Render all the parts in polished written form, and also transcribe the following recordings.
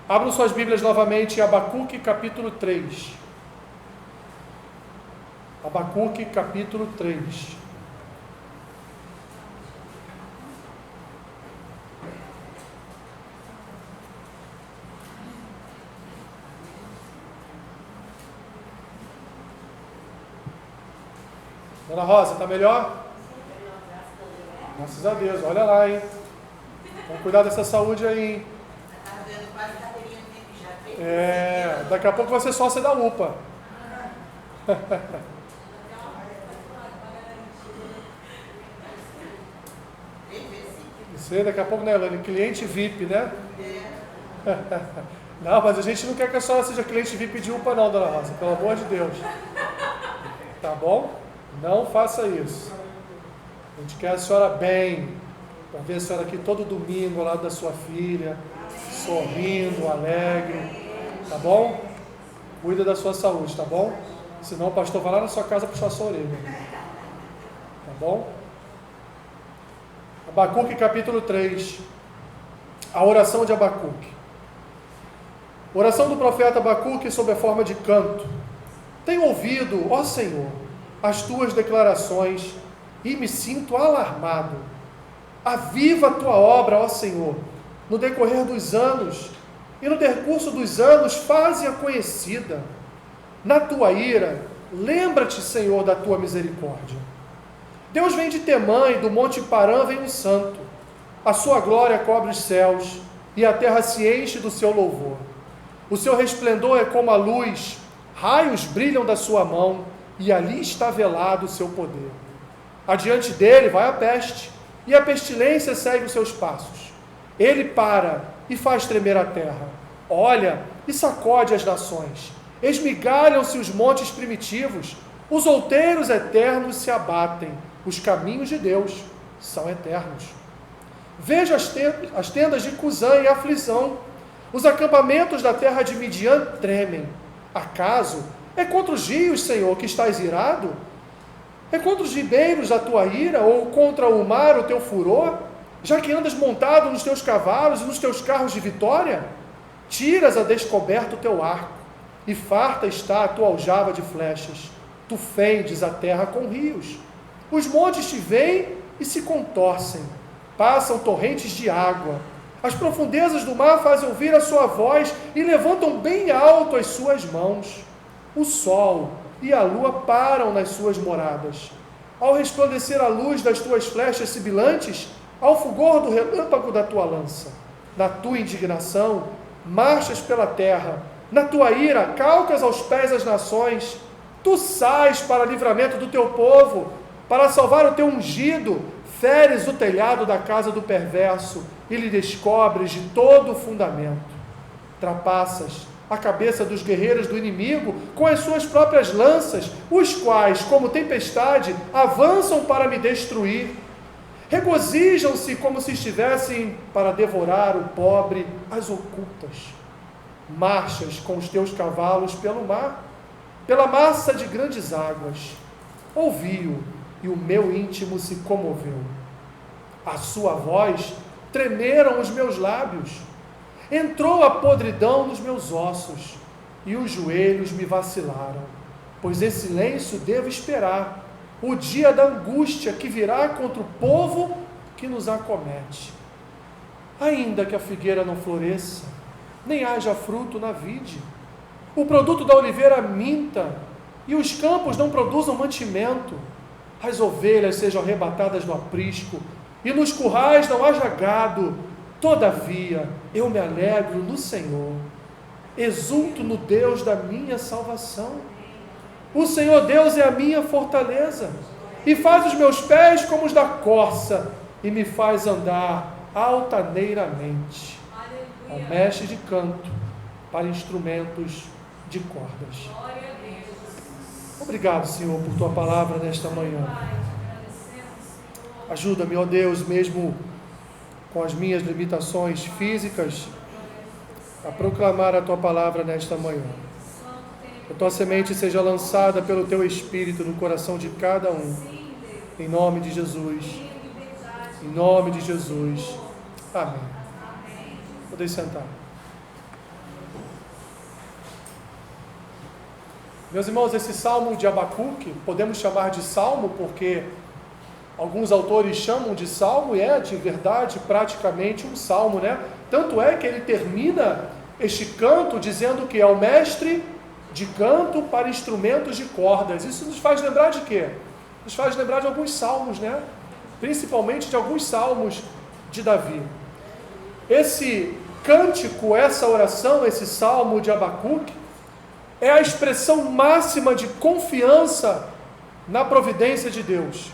Abram suas Bíblias novamente em Abacuque capítulo 3. Abacuque capítulo 3. Dona Rosa, está melhor? Graças a Deus, olha lá, hein? Vamos cuidar dessa saúde aí, hein? Daqui a pouco vai ser sócia da UPA. Você, daqui a pouco, né, Elaine? Cliente VIP, né? Não, mas a gente não quer que a senhora seja cliente VIP de UPA, não, Dona Rosa, pelo amor de Deus. Tá bom? Não faça isso. A gente quer a senhora bem, para ver a senhora aqui todo domingo ao lado da sua filha, sorrindo, alegre, tá bom? Cuida da sua saúde, tá bom? Senão o pastor vai lá na sua casa puxar sua orelha, tá bom? Abacuque capítulo 3, a oração de Abacuque. Oração do profeta Abacuque sob a forma de canto. Tenho ouvido, ó Senhor, as tuas declarações e me sinto alarmado. Aviva a tua obra, ó Senhor, no decorrer dos anos, e no decurso dos anos faze-a conhecida. Na tua ira, lembra-te, Senhor, da tua misericórdia. Deus vem de Temã, e do monte Parã vem um santo. A sua glória cobre os céus, e a terra se enche do seu louvor. O seu resplendor é como a luz, raios brilham da sua mão, e ali está velado o seu poder. Adiante dele vai a peste, e a pestilência segue os seus passos. Ele para e faz tremer a terra, olha e sacode as nações. Esmigalham-se os montes primitivos, os outeiros eternos se abatem, os caminhos de Deus são eternos. Veja as tendas de Cusã em aflição, os acampamentos da terra de Midian tremem. Acaso é contra os rios, Senhor, que estás irado? É contra os ribeiros a tua ira, ou contra o mar o teu furor? Já que andas montado nos teus cavalos e nos teus carros de vitória? Tiras a descoberto o teu arco, e farta está a tua aljava de flechas. Tu fendes a terra com rios. Os montes te veem e se contorcem, passam torrentes de água. As profundezas do mar fazem ouvir a sua voz e levantam bem alto as suas mãos. O sol e a lua param nas suas moradas. Ao resplandecer a luz das tuas flechas sibilantes, ao fulgor do relâmpago da tua lança. Na tua indignação, marchas pela terra. Na tua ira, calcas aos pés as nações. Tu sais para livramento do teu povo, para salvar o teu ungido. Feres o telhado da casa do perverso e lhe descobres de todo o fundamento. Trapaças a cabeça dos guerreiros do inimigo com as suas próprias lanças, os quais, como tempestade, avançam para me destruir. Regozijam-se como se estivessem para devorar o pobre às ocultas. Marchas com os teus cavalos pelo mar, pela massa de grandes águas. Ouvi-o, e o meu íntimo se comoveu. A sua voz tremeram os meus lábios. Entrou a podridão nos meus ossos, e os joelhos me vacilaram, pois em silêncio devo esperar o dia da angústia que virá contra o povo que nos acomete. Ainda que a figueira não floresça, nem haja fruto na vide, o produto da oliveira minta, e os campos não produzam mantimento, as ovelhas sejam arrebatadas no aprisco, e nos currais não haja gado. Todavia, eu me alegro no Senhor, exulto no Deus da minha salvação. O Senhor Deus é a minha fortaleza, e faz os meus pés como os da corça, e me faz andar altaneiramente. Ao mestre de canto, para instrumentos de cordas. Obrigado, Senhor, por Tua palavra nesta manhã. Ajuda-me, ó Deus, mesmo com as minhas limitações físicas, a proclamar a Tua palavra nesta manhã. Que a Tua semente seja lançada pelo Teu Espírito no coração de cada um. Em nome de Jesus. Em nome de Jesus. Amém. Podem sentar. Meus irmãos, esse salmo de Abacuque, podemos chamar de salmo porque alguns autores chamam de salmo e é de verdade praticamente um salmo, né? Tanto é que ele termina este canto dizendo que é o mestre de canto para instrumentos de cordas. Isso nos faz lembrar de quê? Nos faz lembrar de alguns salmos, né? Principalmente de alguns salmos de Davi. Esse cântico, essa oração, esse salmo de Abacuque, é a expressão máxima de confiança na providência de Deus.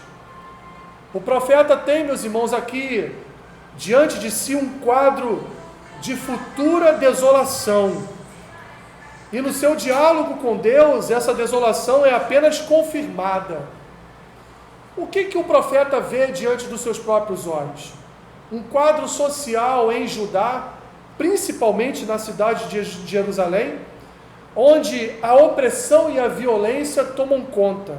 O profeta tem, meus irmãos, aqui diante de si um quadro de futura desolação. E no seu diálogo com Deus, essa desolação é apenas confirmada. O que o profeta vê diante dos seus próprios olhos? Um quadro social em Judá, principalmente na cidade de Jerusalém, onde a opressão e a violência tomam conta.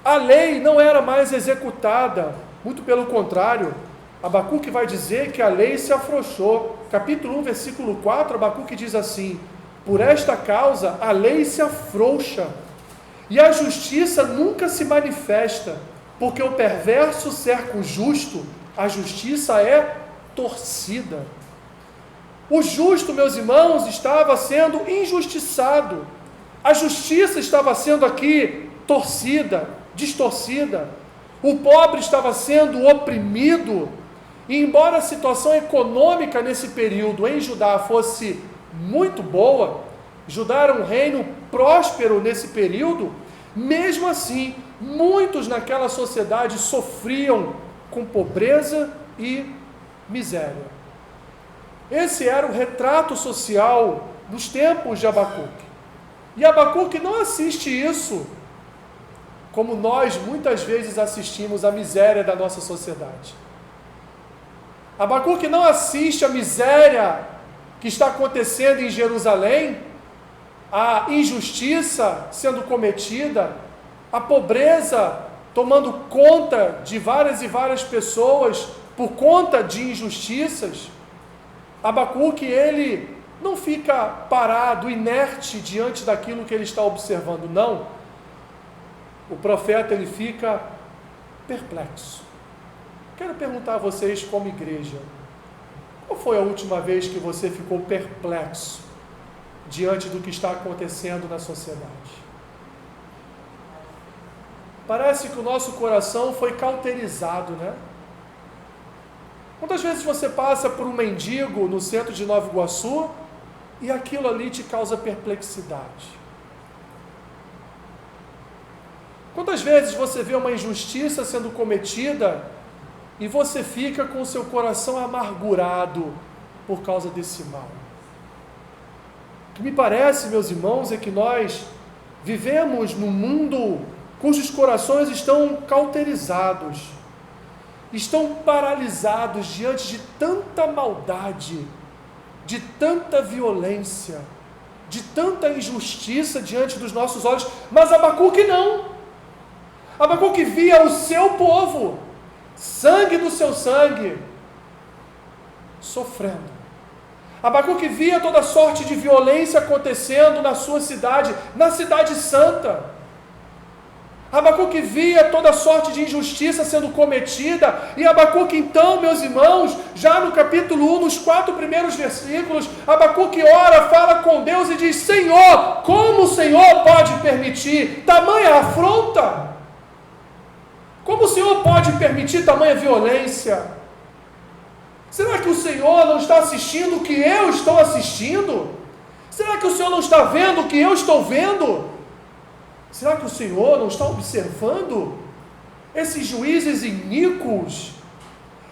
A lei não era mais executada, muito pelo contrário. Abacuque vai dizer que a lei se afrouxou. Capítulo 1, versículo 4, Abacuque diz assim: por esta causa a lei se afrouxa, e a justiça nunca se manifesta, porque o perverso cerca o justo, a justiça é torcida. O justo, meus irmãos, estava sendo injustiçado. A justiça estava sendo aqui torcida, distorcida. O pobre estava sendo oprimido. E embora a situação econômica nesse período em Judá fosse muito boa, Judá era um reino próspero nesse período, mesmo assim, muitos naquela sociedade sofriam com pobreza e miséria. Esse era o retrato social dos tempos de Abacuque. E Abacuque não assiste isso como nós muitas vezes assistimos a miséria da nossa sociedade. Abacuque não assiste a miséria que está acontecendo em Jerusalém, a injustiça sendo cometida, a pobreza tomando conta de várias e várias pessoas por conta de injustiças. Abacuque, ele não fica parado, inerte diante daquilo que ele está observando, não. O profeta, ele fica perplexo. Quero perguntar a vocês como igreja, qual foi a última vez que você ficou perplexo diante do que está acontecendo na sociedade? Parece que o nosso coração foi cauterizado, né? Quantas vezes você passa por um mendigo no centro de Nova Iguaçu e aquilo ali te causa perplexidade? Quantas vezes você vê uma injustiça sendo cometida e você fica com o seu coração amargurado por causa desse mal? O que me parece, meus irmãos, é que nós vivemos num mundo cujos corações estão cauterizados, estão paralisados diante de tanta maldade, de tanta violência, de tanta injustiça diante dos nossos olhos. Mas Abacuque não. Abacuque via o seu povo, sangue do seu sangue, sofrendo. Abacuque via toda sorte de violência acontecendo na sua cidade, na cidade santa. Abacuque via toda sorte de injustiça sendo cometida, e Abacuque então, meus irmãos, já no capítulo 1, nos 4 primeiros versículos, Abacuque ora, fala com Deus e diz: Senhor, como o Senhor pode permitir tamanha afronta? Como o Senhor pode permitir tamanha violência? Será que o Senhor não está assistindo o que eu estou assistindo? Será que o Senhor não está vendo o que eu estou vendo? Será que o Senhor não está observando esses juízes iníquos,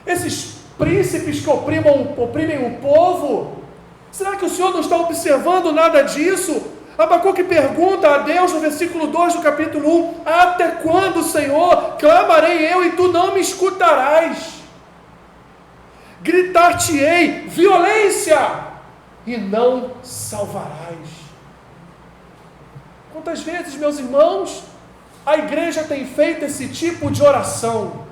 esses príncipes que oprimem o povo? Será que o Senhor não está observando nada disso? Abacuque pergunta a Deus no versículo 2 do capítulo 1: até quando, Senhor, clamarei eu e tu não me escutarás? Gritar-te-ei violência e não salvarás. Quantas vezes, meus irmãos, a igreja tem feito esse tipo de oração?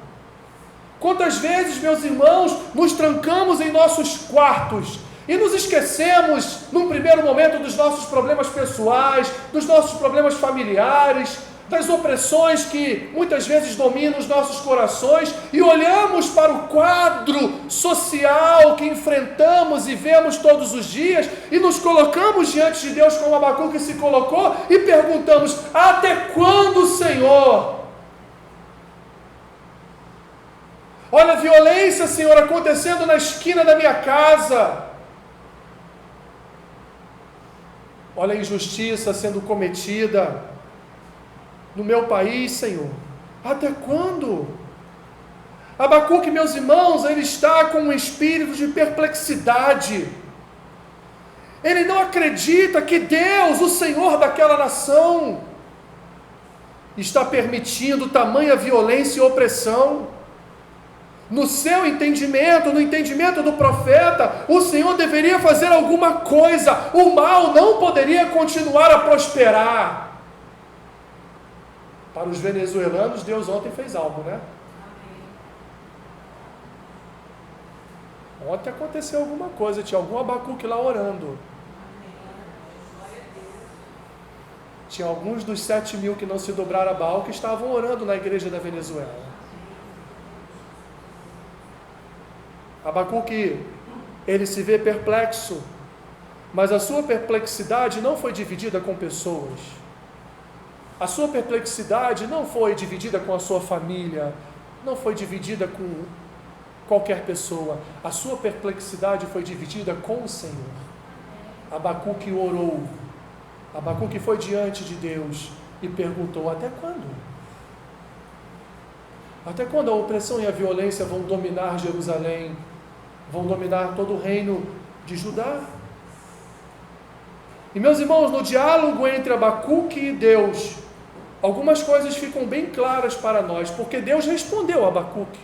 Quantas vezes, meus irmãos, nos trancamos em nossos quartos e nos esquecemos, num primeiro momento, dos nossos problemas pessoais, dos nossos problemas familiares, das opressões que muitas vezes dominam os nossos corações, e olhamos para o quadro social que enfrentamos e vemos todos os dias, e nos colocamos diante de Deus como Abacuque se colocou, e perguntamos: até quando, Senhor? Olha a violência, Senhor, acontecendo na esquina da minha casa. Olha a injustiça sendo cometida no meu país, Senhor. Até quando? Abacuque, meus irmãos, ele está com um espírito de perplexidade. Ele não acredita que Deus, o Senhor daquela nação, está permitindo tamanha violência e opressão. No seu entendimento, no entendimento do profeta, o Senhor deveria fazer alguma coisa. O mal não poderia continuar a prosperar. Para os venezuelanos, Deus ontem fez algo, né? Ontem aconteceu alguma coisa, tinha algum Abacuque lá orando. Tinha alguns dos 7.000 que não se dobraram a Baal que estavam orando na igreja da Venezuela. Abacuque, ele se vê perplexo, mas a sua perplexidade não foi dividida com pessoas. A sua perplexidade não foi dividida com a sua família, não foi dividida com qualquer pessoa. A sua perplexidade foi dividida com o Senhor. Abacuque orou. Abacuque foi diante de Deus e perguntou: até quando? Até quando a opressão e a violência vão dominar Jerusalém? Vão dominar todo o reino de Judá? E meus irmãos, no diálogo entre Abacuque e Deus, algumas coisas ficam bem claras para nós, porque Deus respondeu a Abacuque.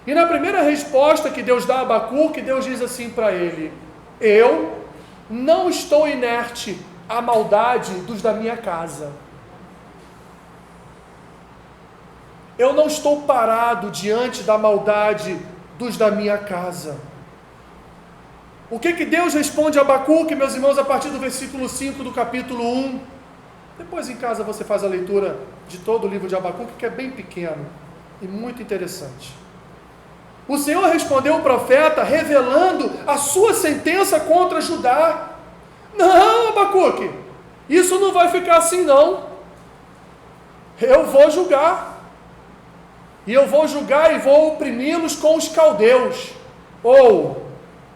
E na primeira resposta que Deus dá a Abacuque, Deus diz assim para ele: eu não estou inerte à maldade dos da minha casa. Eu não estou parado diante da maldade dos da minha casa. O que Deus responde a Abacuque, meus irmãos, a partir do versículo 5 do capítulo 1? Depois em casa você faz a leitura de todo o livro de Abacuque, que é bem pequeno e muito interessante. O Senhor respondeu ao profeta, revelando a sua sentença contra Judá. Não, Abacuque, isso não vai ficar assim não. Eu vou julgar. E eu vou julgar e vou oprimi-los com os caldeus, ou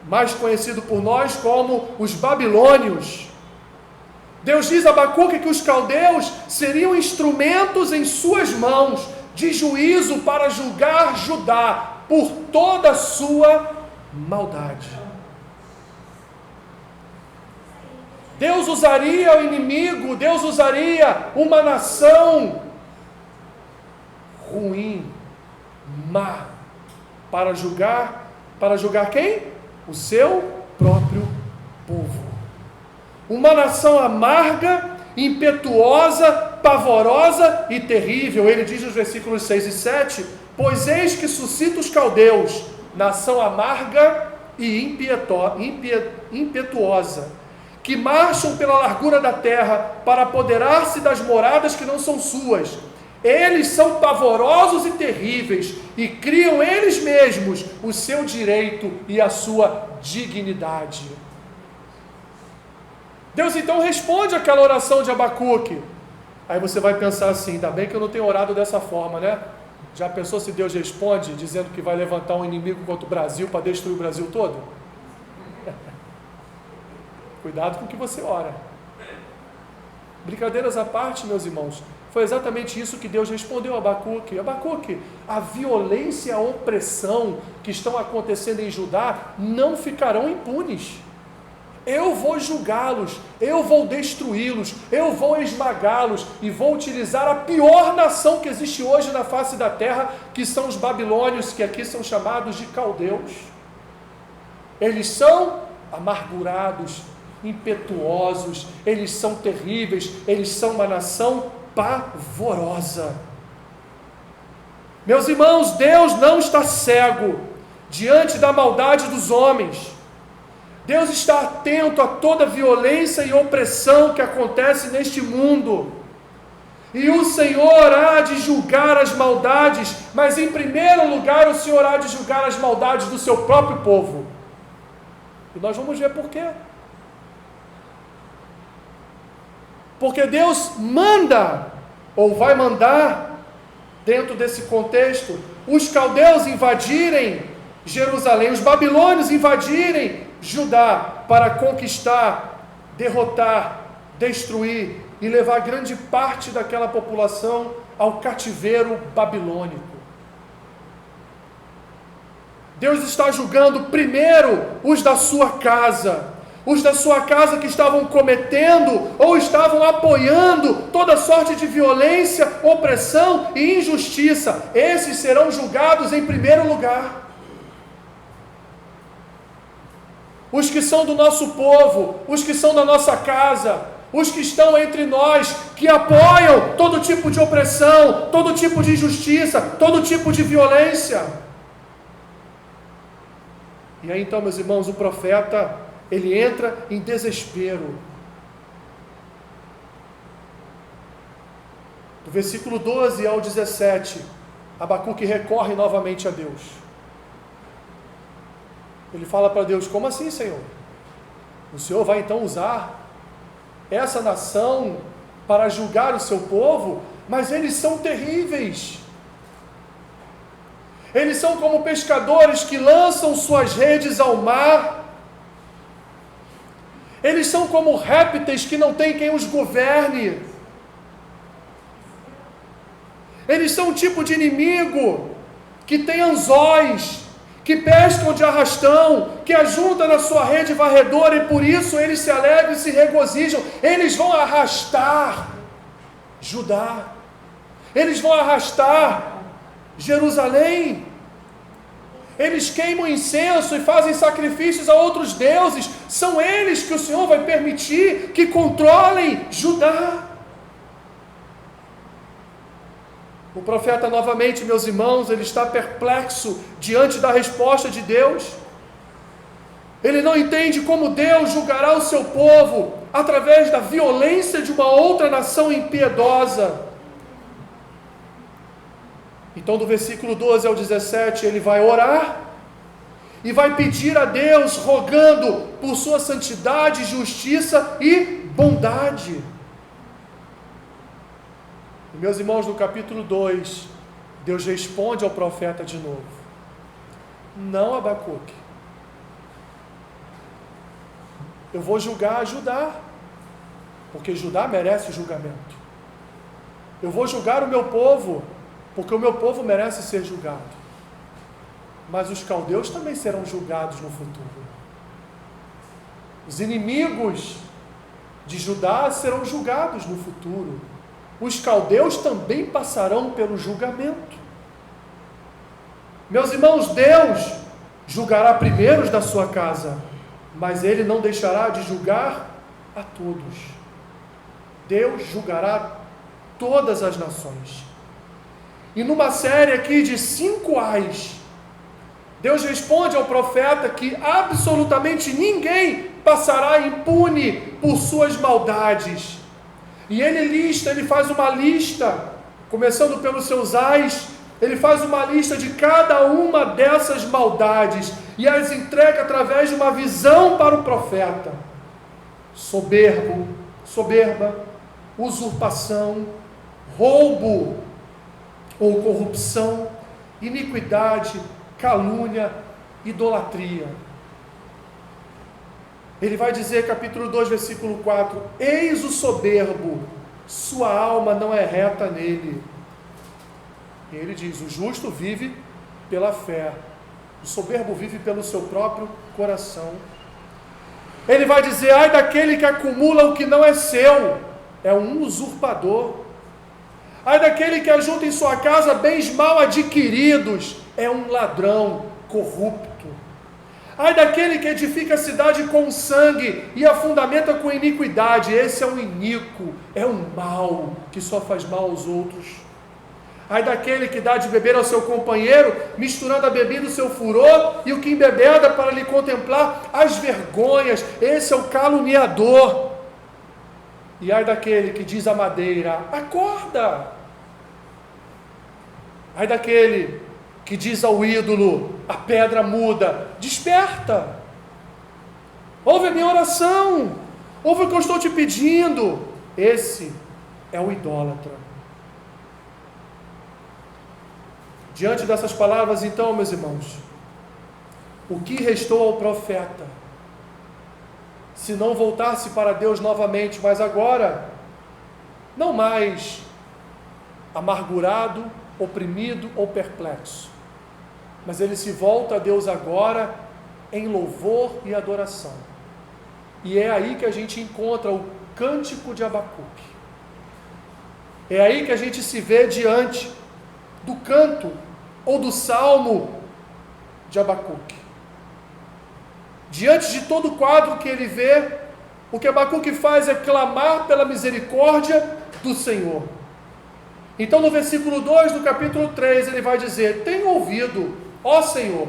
mais conhecido por nós como os babilônios. Deus diz a Abacuque que os caldeus seriam instrumentos em suas mãos de juízo para julgar Judá por toda a sua maldade. Deus usaria o inimigo, Deus usaria uma nação ruim, má, para julgar quem? O seu próprio povo. Uma nação amarga, impetuosa, pavorosa e terrível. Ele diz nos versículos 6 e 7, pois eis que suscita os caldeus, nação amarga e impetuosa, que marcham pela largura da terra para apoderar-se das moradas que não são suas. Eles são pavorosos e terríveis, e criam eles mesmos o seu direito e a sua dignidade. Deus então responde aquela oração de Abacuque. Aí você vai pensar assim: ainda bem que eu não tenho orado dessa forma, né? Já pensou se Deus responde dizendo que vai levantar um inimigo contra o Brasil para destruir o Brasil todo? Cuidado com o que você ora. Brincadeiras à parte, meus irmãos, foi exatamente isso que Deus respondeu a Abacuque. Abacuque, a violência e a opressão que estão acontecendo em Judá não ficarão impunes. Eu vou julgá-los, eu vou destruí-los, eu vou esmagá-los e vou utilizar a pior nação que existe hoje na face da terra, que são os babilônios, que aqui são chamados de caldeus. Eles são amargurados, impetuosos, eles são terríveis, eles são uma nação pavorosa. Meus irmãos, Deus não está cego diante da maldade dos homens. Deus está atento a toda violência e opressão que acontece neste mundo. E o Senhor há de julgar as maldades, mas em primeiro lugar o Senhor há de julgar as maldades do seu próprio povo. E nós vamos ver por quê. Porque Deus manda, ou vai mandar, dentro desse contexto, os caldeus invadirem Jerusalém, os babilônios invadirem Judá para conquistar, derrotar, destruir e levar grande parte daquela população ao cativeiro babilônico. Deus está julgando primeiro os da sua casa que estavam cometendo ou estavam apoiando toda sorte de violência, opressão e injustiça. Esses serão julgados em primeiro lugar. Os que são do nosso povo, os que são da nossa casa, os que estão entre nós, que apoiam todo tipo de opressão, todo tipo de injustiça, todo tipo de violência. E aí então, meus irmãos, o profeta, ele entra em desespero. Do versículo 12 ao 17, Abacuque recorre novamente a Deus. Ele fala para Deus: como assim, Senhor? O Senhor vai então usar essa nação para julgar o seu povo? Mas eles são terríveis. Eles são como pescadores que lançam suas redes ao mar. Eles são como répteis que não tem quem os governe. Eles são um tipo de inimigo que tem anzóis, que pescam de arrastão, que ajunta na sua rede varredora, e por isso eles se alegram e se regozijam. Eles vão arrastar Judá, eles vão arrastar Jerusalém, eles queimam incenso e fazem sacrifícios a outros deuses. São eles que o Senhor vai permitir que controlem Judá. O profeta novamente, meus irmãos, ele está perplexo diante da resposta de Deus. Ele não entende como Deus julgará o seu povo através da violência de uma outra nação impiedosa. Então, do versículo 12 ao 17, ele vai orar e vai pedir a Deus, rogando por sua santidade, justiça e bondade. E, meus irmãos, no capítulo 2, Deus responde ao profeta de novo: não, Abacuque, eu vou julgar Judá, porque Judá merece julgamento. Eu vou julgar o meu povo, porque o meu povo merece ser julgado. Mas os caldeus também serão julgados no futuro. Os inimigos de Judá serão julgados no futuro. Os caldeus também passarão pelo julgamento. Meus irmãos, Deus julgará primeiro os da sua casa, mas Ele não deixará de julgar a todos. Deus julgará todas as nações. E numa série aqui de 5 ais, Deus responde ao profeta que absolutamente ninguém passará impune por suas maldades. E ele faz uma lista, começando pelos seus ais, ele faz uma lista de cada uma dessas maldades e as entrega através de uma visão para o profeta: soberba, usurpação, roubo ou corrupção, iniquidade, calúnia, idolatria. Ele vai dizer, capítulo 2, versículo 4: eis o soberbo, sua alma não é reta nele. E ele diz: o justo vive pela fé, o soberbo vive pelo seu próprio coração. Ele vai dizer: ai daquele que acumula o que não é seu, é um usurpador. Ai daquele que ajunta em sua casa bens mal adquiridos, é um ladrão corrupto. Ai daquele que edifica a cidade com sangue e a fundamenta com iniquidade, esse é um iníquo, é um mal que só faz mal aos outros. Ai daquele que dá de beber ao seu companheiro, misturando a bebida o seu furor, e o que embebeda para lhe contemplar as vergonhas. Esse é o caluniador. E ai daquele que diz à madeira: acorda. Ai daquele que diz ao ídolo, a pedra muda: desperta. Ouve a minha oração, ouve o que eu estou te pedindo. Esse é o idólatra. Diante dessas palavras, então, meus irmãos, o que restou ao profeta? Se não voltar-se para Deus novamente, mas agora, não mais amargurado, oprimido ou perplexo, mas ele se volta a Deus agora em louvor e adoração. E é aí que a gente encontra o cântico de Abacuque. É aí que a gente se vê diante do canto ou do salmo de Abacuque. Diante de todo o quadro que ele vê, o que Abacuque faz é clamar pela misericórdia do Senhor. Então no versículo 2 do capítulo 3 ele vai dizer: tenho ouvido, ó Senhor,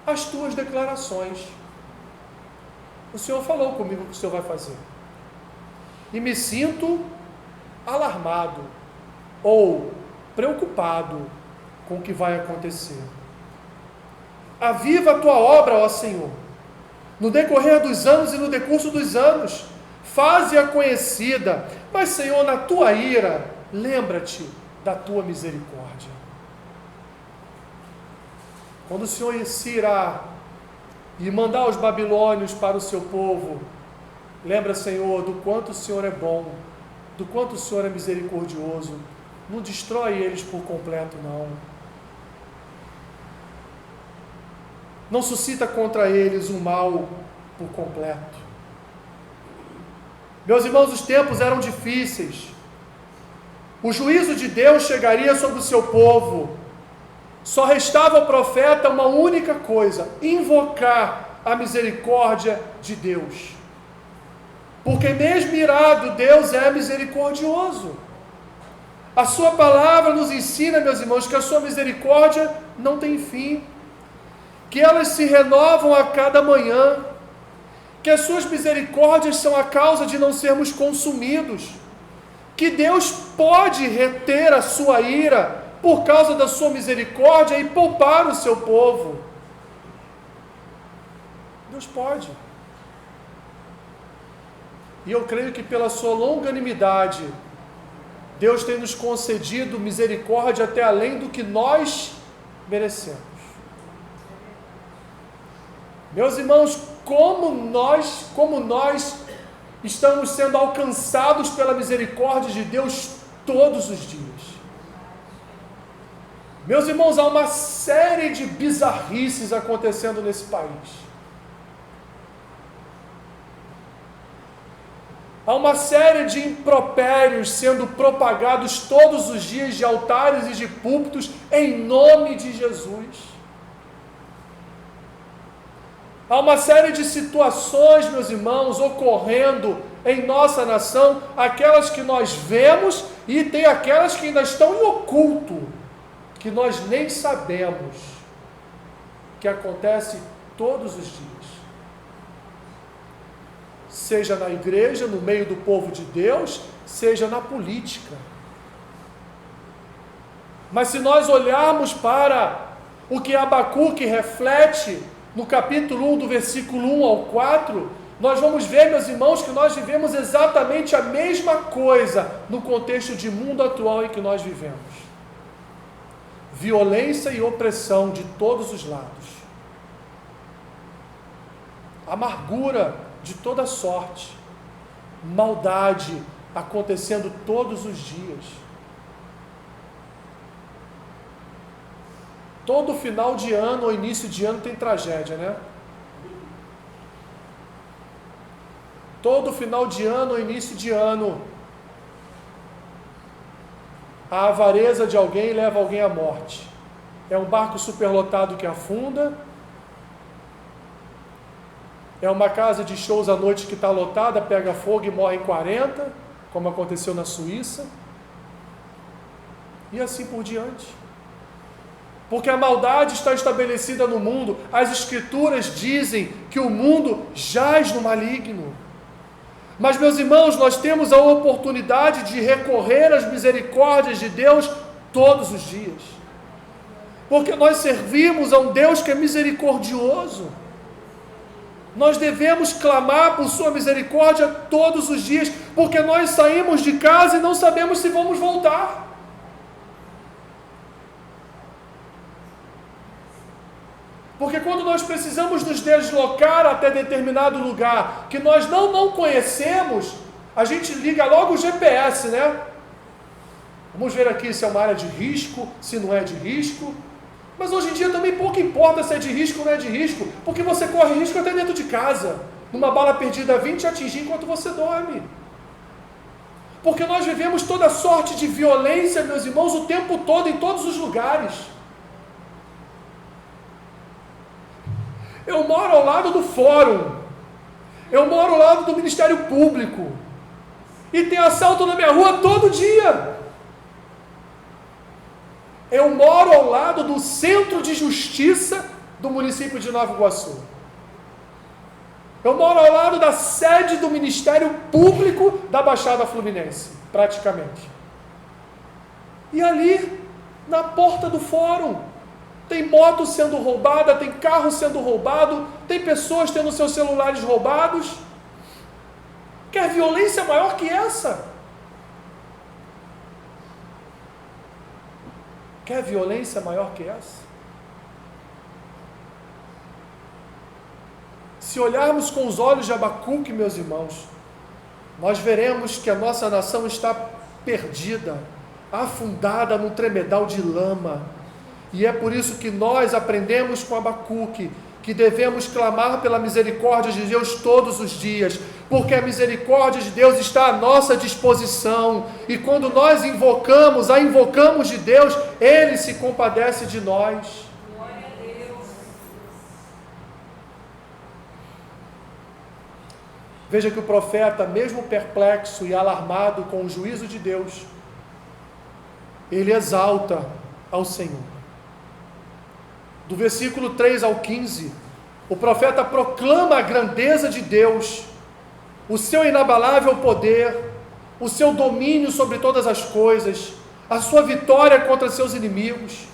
as tuas declarações. O Senhor falou comigo o que o Senhor vai fazer. E me sinto alarmado ou preocupado com o que vai acontecer. Aviva a tua obra, ó Senhor, no decorrer dos anos e no decurso dos anos, faze-a conhecida, mas Senhor, na tua ira, lembra-te da tua misericórdia. Quando o Senhor se irá e mandar os babilônios para o seu povo, lembra, Senhor, do quanto o Senhor é bom, do quanto o Senhor é misericordioso. Não destrói eles por completo, não. Não suscita contra eles o mal por completo. Meus irmãos, os tempos eram difíceis. O juízo de Deus chegaria sobre o seu povo. Só restava ao profeta uma única coisa: invocar a misericórdia de Deus. Porque mesmo irado, Deus é misericordioso. A sua palavra nos ensina, meus irmãos, que a sua misericórdia não tem fim, que elas se renovam a cada manhã, que as suas misericórdias são a causa de não sermos consumidos, que Deus pode reter a sua ira por causa da sua misericórdia e poupar o seu povo. Deus pode. E eu creio que pela sua longanimidade, Deus tem nos concedido misericórdia até além do que nós merecemos. Meus irmãos, como nós estamos sendo alcançados pela misericórdia de Deus todos os dias. Meus irmãos, há uma série de bizarrices acontecendo nesse país. Há uma série de impropérios sendo propagados todos os dias de altares e de púlpitos em nome de Jesus. Há uma série de situações, meus irmãos, ocorrendo em nossa nação, aquelas que nós vemos e tem aquelas que ainda estão em oculto, que nós nem sabemos, que acontece todos os dias. Seja na igreja, no meio do povo de Deus, seja na política. Mas se nós olharmos para o que Abacuque reflete no capítulo 1, do versículo 1 ao 4, nós vamos ver, meus irmãos, que nós vivemos exatamente a mesma coisa no contexto de mundo atual em que nós vivemos. Violência e opressão de todos os lados. Amargura de toda sorte, maldade acontecendo todos os dias. Todo final de ano ou início de ano tem tragédia, né? Todo final de ano ou início de ano, a avareza de alguém leva alguém à morte. É um barco superlotado que afunda, é uma casa de shows à noite que está lotada, pega fogo e morrem 40, como aconteceu na Suíça. e assim por diante. Porque a maldade está estabelecida no mundo. As Escrituras dizem que o mundo jaz no maligno. Mas, meus irmãos, nós temos a oportunidade de recorrer às misericórdias de Deus todos os dias. Porque nós servimos a um Deus que é misericordioso. Nós devemos clamar por sua misericórdia todos os dias, porque nós saímos de casa e não sabemos se vamos voltar. Porque quando nós precisamos nos deslocar até determinado lugar que nós não conhecemos, a gente liga logo o GPS, né? Vamos ver aqui se é uma área de risco, se não é de risco. Mas hoje em dia também pouco importa se é de risco ou não é de risco, porque você corre risco até dentro de casa, numa bala perdida 20 te atingir enquanto você dorme. Porque nós vivemos toda sorte de violência, meus irmãos, o tempo todo, em todos os lugares. Eu moro ao lado do fórum, eu moro ao lado do Ministério Público, e tem assalto na minha rua todo dia. Eu moro ao lado do Centro de Justiça do município de Nova Iguaçu. Eu moro ao lado da sede do Ministério Público da Baixada Fluminense, praticamente. E ali, na porta do fórum, tem moto sendo roubada, tem carro sendo roubado, tem pessoas tendo seus celulares roubados. Quer violência maior que essa? Quer violência maior que essa? Se olharmos com os olhos de Abacuque, meus irmãos, nós veremos que a nossa nação está perdida, afundada num tremedal de lama. E é por isso que nós aprendemos com Abacuque que devemos clamar pela misericórdia de Deus todos os dias, porque a misericórdia de Deus está à nossa disposição, e quando nós invocamos de Deus, Ele se compadece de nós. Glória a Deus. Veja que o profeta, mesmo perplexo e alarmado com o juízo de Deus, ele exalta ao Senhor. Do versículo 3 ao 15, o profeta proclama a grandeza de Deus, o seu inabalável poder, o seu domínio sobre todas as coisas, a sua vitória contra seus inimigos,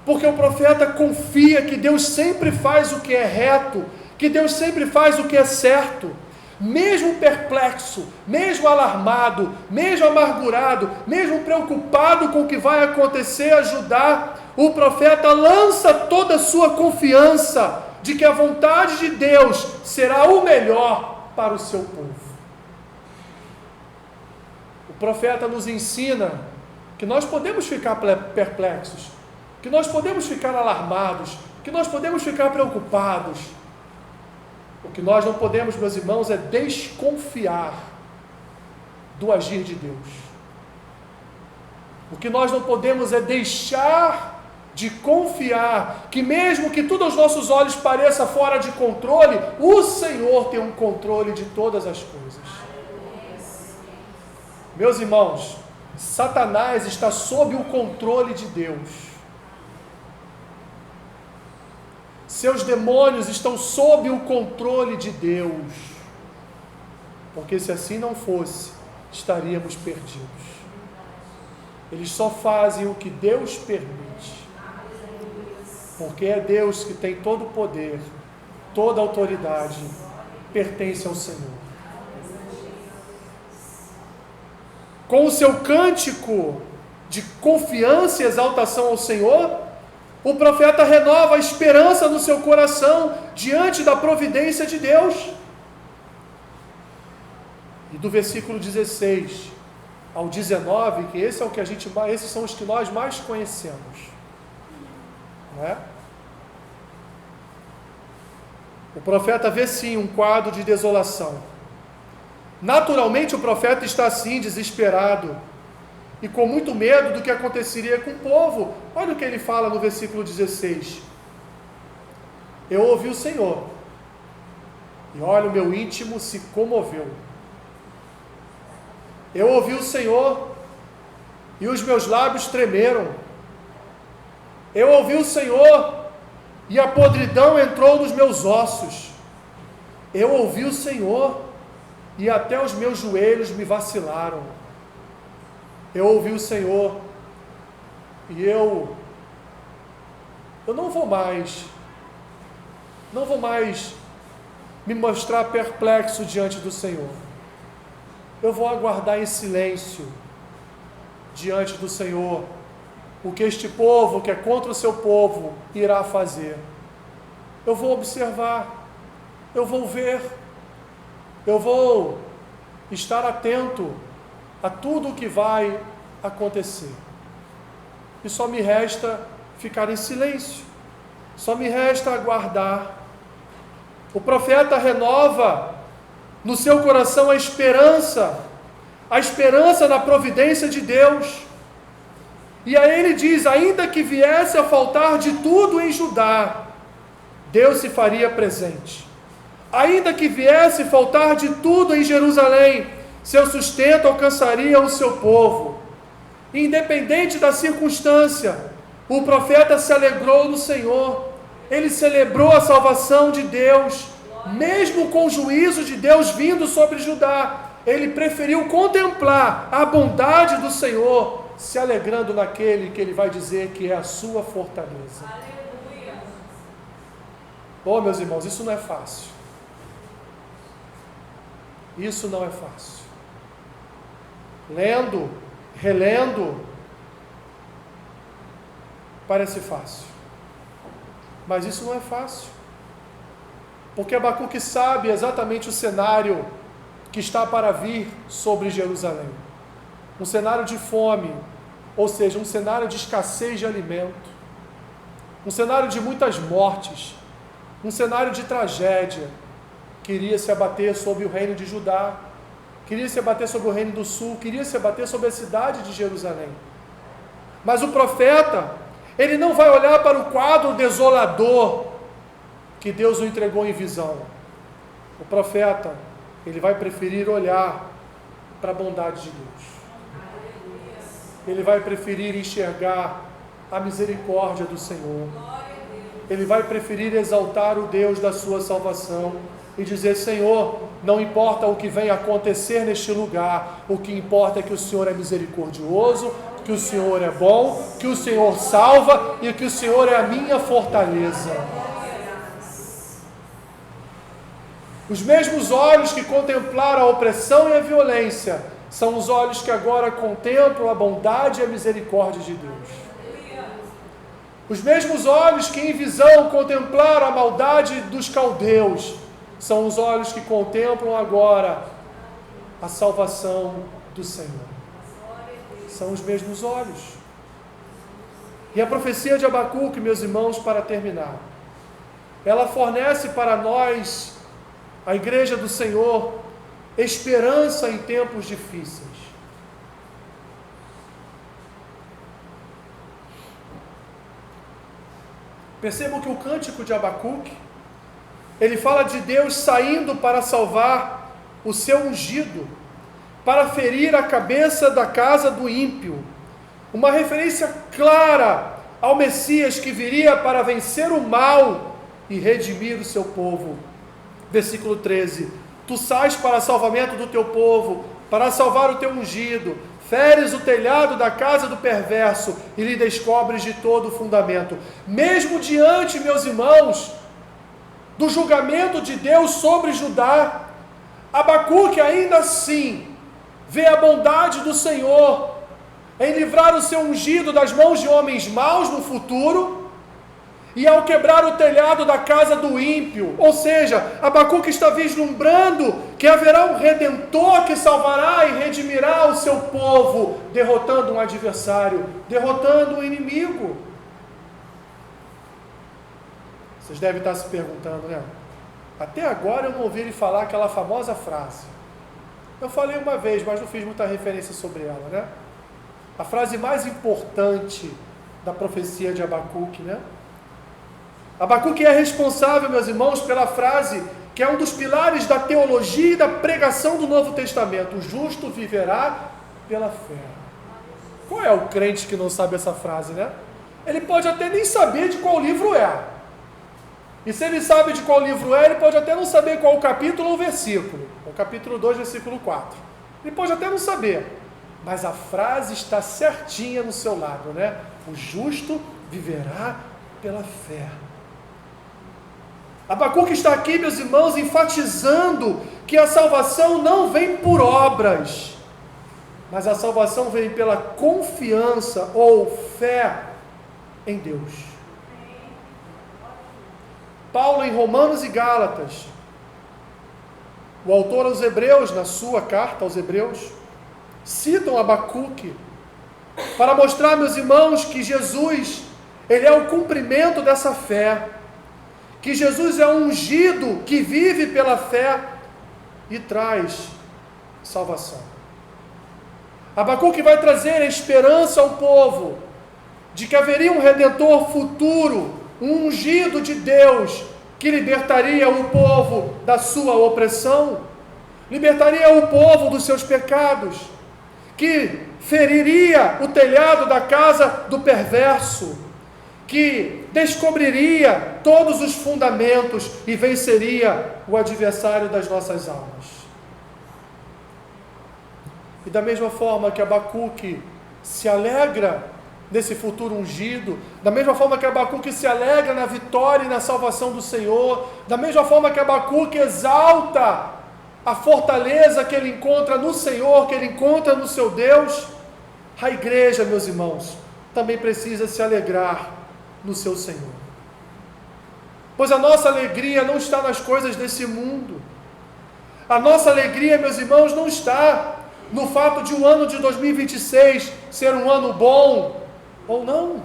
porque o profeta confia que Deus sempre faz o que é reto, que Deus sempre faz o que é certo. Mesmo perplexo, mesmo alarmado, mesmo amargurado, mesmo preocupado com o que vai acontecer a Judá, o profeta lança toda a sua confiança de que a vontade de Deus será o melhor para o seu povo. O profeta nos ensina que nós podemos ficar perplexos, que nós podemos ficar alarmados, que nós podemos ficar preocupados. O que nós não podemos, meus irmãos, é desconfiar do agir de Deus. O que nós não podemos é deixar de confiar que mesmo que tudo aos nossos olhos pareça fora de controle, o Senhor tem um controle de todas as coisas. Meus irmãos, Satanás está sob o controle de Deus. Seus demônios estão sob o controle de Deus. Porque se assim não fosse, estaríamos perdidos. Eles só fazem o que Deus permite. Porque é Deus que tem todo o poder, toda a autoridade, pertence ao Senhor. Com o seu cântico de confiança e exaltação ao Senhor, o profeta renova a esperança no seu coração diante da providência de Deus. E do versículo 16 ao 19, que esses são os que nós mais conhecemos, não é? O profeta vê sim um quadro de desolação. Naturalmente o profeta está assim, desesperado, e com muito medo do que aconteceria com o povo. Olha o que ele fala no versículo 16. Eu ouvi o Senhor, e olha, o meu íntimo se comoveu. Eu ouvi o Senhor, e os meus lábios tremeram. Eu ouvi o Senhor, e a podridão entrou nos meus ossos. Eu ouvi o Senhor, e até os meus joelhos me vacilaram. Eu ouvi o Senhor, e eu não vou mais me mostrar perplexo diante do Senhor. Eu vou aguardar em silêncio diante do Senhor o que este povo, que é contra o seu povo, irá fazer. Eu vou observar, eu vou ver, eu vou estar atento a tudo o que vai acontecer. E só me resta ficar em silêncio, só me resta aguardar. O profeta renova no seu coração a esperança na providência de Deus. E aí ele diz: ainda que viesse a faltar de tudo em Judá, Deus se faria presente. Ainda que viesse a faltar de tudo em Jerusalém, seu sustento alcançaria o seu povo. Independente da circunstância, o profeta se alegrou no Senhor. Ele celebrou a salvação de Deus, mesmo com o juízo de Deus vindo sobre Judá. Ele preferiu contemplar a bondade do Senhor, se alegrando naquele que ele vai dizer que é a sua fortaleza. Aleluia. Oh, meus irmãos, isso não é fácil. Isso não é fácil. Lendo, relendo, parece fácil. Mas isso não é fácil. Porque Abacuque sabe exatamente o cenário que está para vir sobre Jerusalém. Um cenário de fome, ou seja, um cenário de escassez de alimento, um cenário de muitas mortes, um cenário de tragédia, que iria se abater sobre o reino de Judá, queria se abater sobre o reino do sul, queria se abater sobre a cidade de Jerusalém. Mas o profeta, ele não vai olhar para o quadro desolador que Deus o entregou em visão. O profeta, ele vai preferir olhar para a bondade de Deus. Ele vai preferir enxergar a misericórdia do Senhor. Ele vai preferir exaltar o Deus da sua salvação e dizer: Senhor, não importa o que venha acontecer neste lugar, o que importa é que o Senhor é misericordioso, que o Senhor é bom, que o Senhor salva e que o Senhor é a minha fortaleza. Os mesmos olhos que contemplaram a opressão e a violência são os olhos que agora contemplam a bondade e a misericórdia de Deus. Os mesmos olhos que em visão contemplaram a maldade dos caldeus são os olhos que contemplam agora a salvação do Senhor. São os mesmos olhos. E a profecia de Abacuque, meus irmãos, para terminar, ela fornece para nós, a igreja do Senhor, esperança em tempos difíceis. Percebam que o cântico de Abacuque, ele fala de Deus saindo para salvar o seu ungido, para ferir a cabeça da casa do ímpio. Uma referência clara ao Messias que viria para vencer o mal e redimir o seu povo. Versículo 13: Tu sais para salvamento do teu povo, para salvar o teu ungido, feres o telhado da casa do perverso e lhe descobres de todo o fundamento. Mesmo diante, meus irmãos, do julgamento de Deus sobre Judá, Abacuque ainda assim vê a bondade do Senhor em livrar o seu ungido das mãos de homens maus no futuro, e ao quebrar o telhado da casa do ímpio. Ou seja, Abacuque está vislumbrando que haverá um Redentor que salvará e redimirá o seu povo, derrotando um adversário, derrotando um inimigo. Vocês devem estar se perguntando, né? Até agora eu não ouvi ele falar aquela famosa frase. Eu falei uma vez, mas não fiz muita referência sobre ela, né? A frase mais importante da profecia de Abacuque, né? Abacuque é responsável, meus irmãos, pela frase que é um dos pilares da teologia e da pregação do Novo Testamento: o justo viverá pela fé. Qual é o crente que não sabe essa frase, né? Ele pode até nem saber de qual livro é. E se ele sabe de qual livro é, ele pode até não saber qual o capítulo ou o versículo. O capítulo 2, versículo 4. Ele pode até não saber. Mas a frase está certinha no seu lado, né? O justo viverá pela fé. Abacuque está aqui, meus irmãos, enfatizando que a salvação não vem por obras, mas a salvação vem pela confiança ou fé em Deus. Paulo, em Romanos e Gálatas, o autor aos Hebreus, na sua carta aos Hebreus, citam Abacuque para mostrar, meus irmãos, que Jesus, ele é o cumprimento dessa fé, que Jesus é um ungido que vive pela fé e traz salvação. Abacuque vai trazer esperança ao povo de que haveria um Redentor futuro, um ungido de Deus, que libertaria o povo da sua opressão, libertaria o povo dos seus pecados, que feriria o telhado da casa do perverso, que descobriria todos os fundamentos e venceria o adversário das nossas almas. E da mesma forma que Abacuque se alegra nesse futuro ungido, da mesma forma que Abacuque se alegra na vitória e na salvação do Senhor, da mesma forma que Abacuque exalta a fortaleza que ele encontra no Senhor, que ele encontra no seu Deus, a igreja, meus irmãos, também precisa se alegrar no seu Senhor. Pois a nossa alegria não está nas coisas desse mundo. A nossa alegria, meus irmãos, não está no fato de o ano de 2026 ser um ano bom ou não.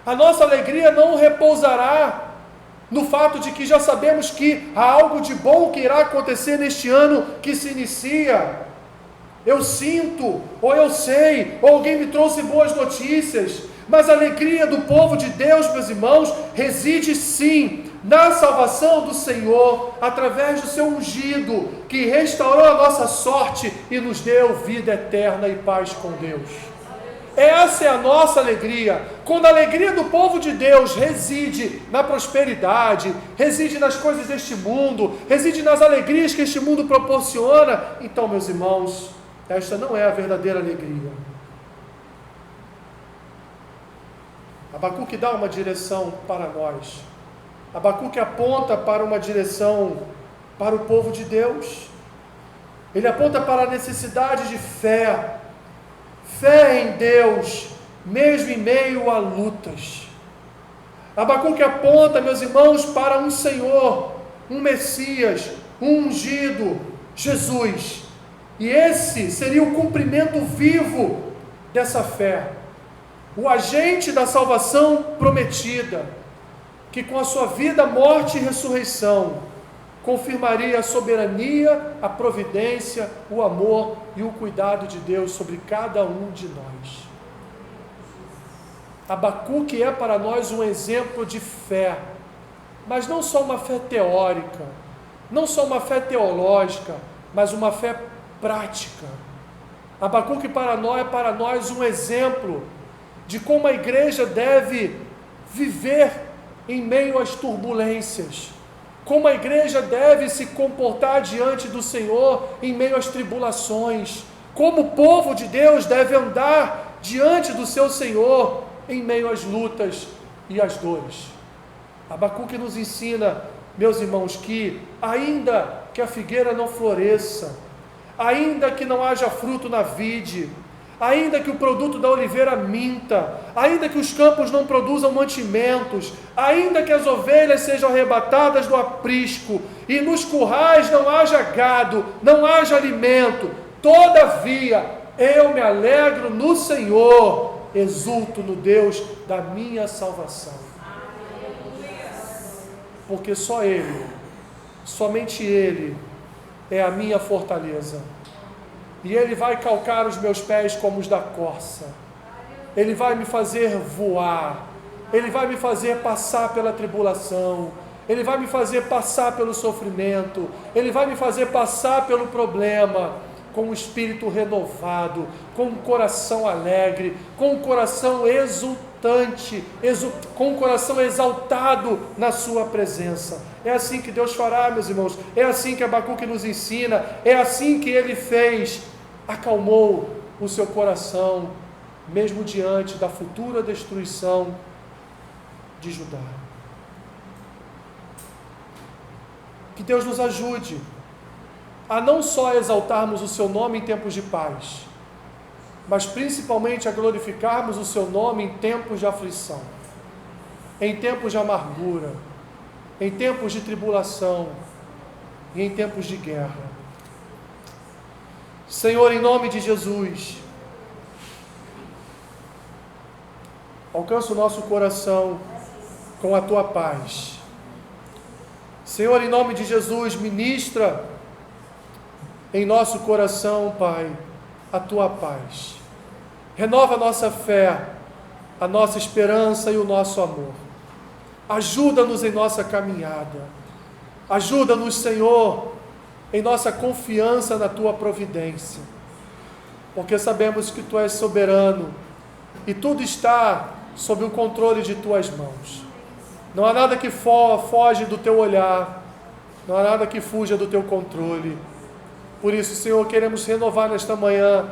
A nossa alegria não repousará no fato de que já sabemos que há algo de bom que irá acontecer neste ano que se inicia. Eu sinto, ou eu sei, ou alguém me trouxe boas notícias. Mas a alegria do povo de Deus, meus irmãos, reside sim na salvação do Senhor, através do seu ungido, que restaurou a nossa sorte e nos deu vida eterna e paz com Deus. Essa é a nossa alegria. Quando a alegria do povo de Deus reside na prosperidade, reside nas coisas deste mundo, reside nas alegrias que este mundo proporciona, então, meus irmãos, esta não é a verdadeira alegria. Abacuque dá uma direção para nós. Abacuque aponta para uma direção para o povo de Deus. Ele aponta para a necessidade de fé. Fé em Deus, mesmo em meio a lutas. Abacuque aponta, meus irmãos, para um Senhor, um Messias, um ungido, Jesus. E esse seria o cumprimento vivo dessa fé. O agente da salvação prometida, que com a sua vida, morte e ressurreição, confirmaria a soberania, a providência, o amor e o cuidado de Deus sobre cada um de nós. Abacuque é para nós um exemplo de fé, mas não só uma fé teórica, não só uma fé teológica, mas uma fé prática. Abacuque para nós um exemplo de como a igreja deve viver em meio às turbulências, como a igreja deve se comportar diante do Senhor em meio às tribulações, como o povo de Deus deve andar diante do seu Senhor em meio às lutas e às dores. Abacuque nos ensina, meus irmãos, que ainda que a figueira não floresça, ainda que não haja fruto na vide, ainda que o produto da oliveira minta, ainda que os campos não produzam mantimentos, ainda que as ovelhas sejam arrebatadas do aprisco, e nos currais não haja gado, não haja alimento, todavia eu me alegro no Senhor, exulto no Deus da minha salvação. Porque só Ele, somente Ele é a minha fortaleza. E Ele vai calcar os meus pés como os da corça. Ele vai me fazer voar. Ele vai me fazer passar pela tribulação. Ele vai me fazer passar pelo sofrimento. Ele vai me fazer passar pelo problema. com um espírito renovado, com um coração alegre, com um coração exultante, com um coração exaltado na sua presença. É assim que Deus fará, meus irmãos, é assim que Abacuque nos ensina, é assim que ele fez, acalmou o seu coração, mesmo diante da futura destruição de Judá. Que Deus nos ajude a não só exaltarmos o seu nome em tempos de paz, mas principalmente a glorificarmos o seu nome em tempos de aflição, em tempos de amargura, em tempos de tribulação e em tempos de guerra. Senhor, em nome de Jesus, alcança o nosso coração com a tua paz. Senhor, em nome de Jesus, ministra em nosso coração, Pai, a tua paz. Renova a nossa fé, a nossa esperança e o nosso amor. Ajuda-nos em nossa caminhada. Ajuda-nos, Senhor, em nossa confiança na tua providência. Porque sabemos que tu és soberano e tudo está sob o controle de tuas mãos. Não há nada que foge do teu olhar, não há nada que fuja do teu controle. Por isso, Senhor, queremos renovar nesta manhã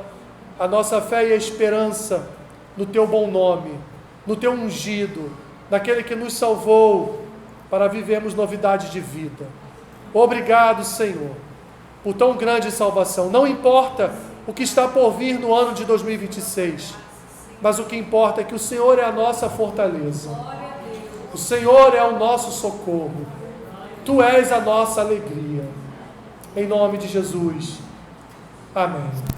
a nossa fé e a esperança no teu bom nome, no teu ungido, naquele que nos salvou para vivermos novidade de vida. Obrigado, Senhor, por tão grande salvação. Não importa o que está por vir no ano de 2026, mas o que importa é que o Senhor é a nossa fortaleza. O Senhor é o nosso socorro. Tu és a nossa alegria. Em nome de Jesus. Amém.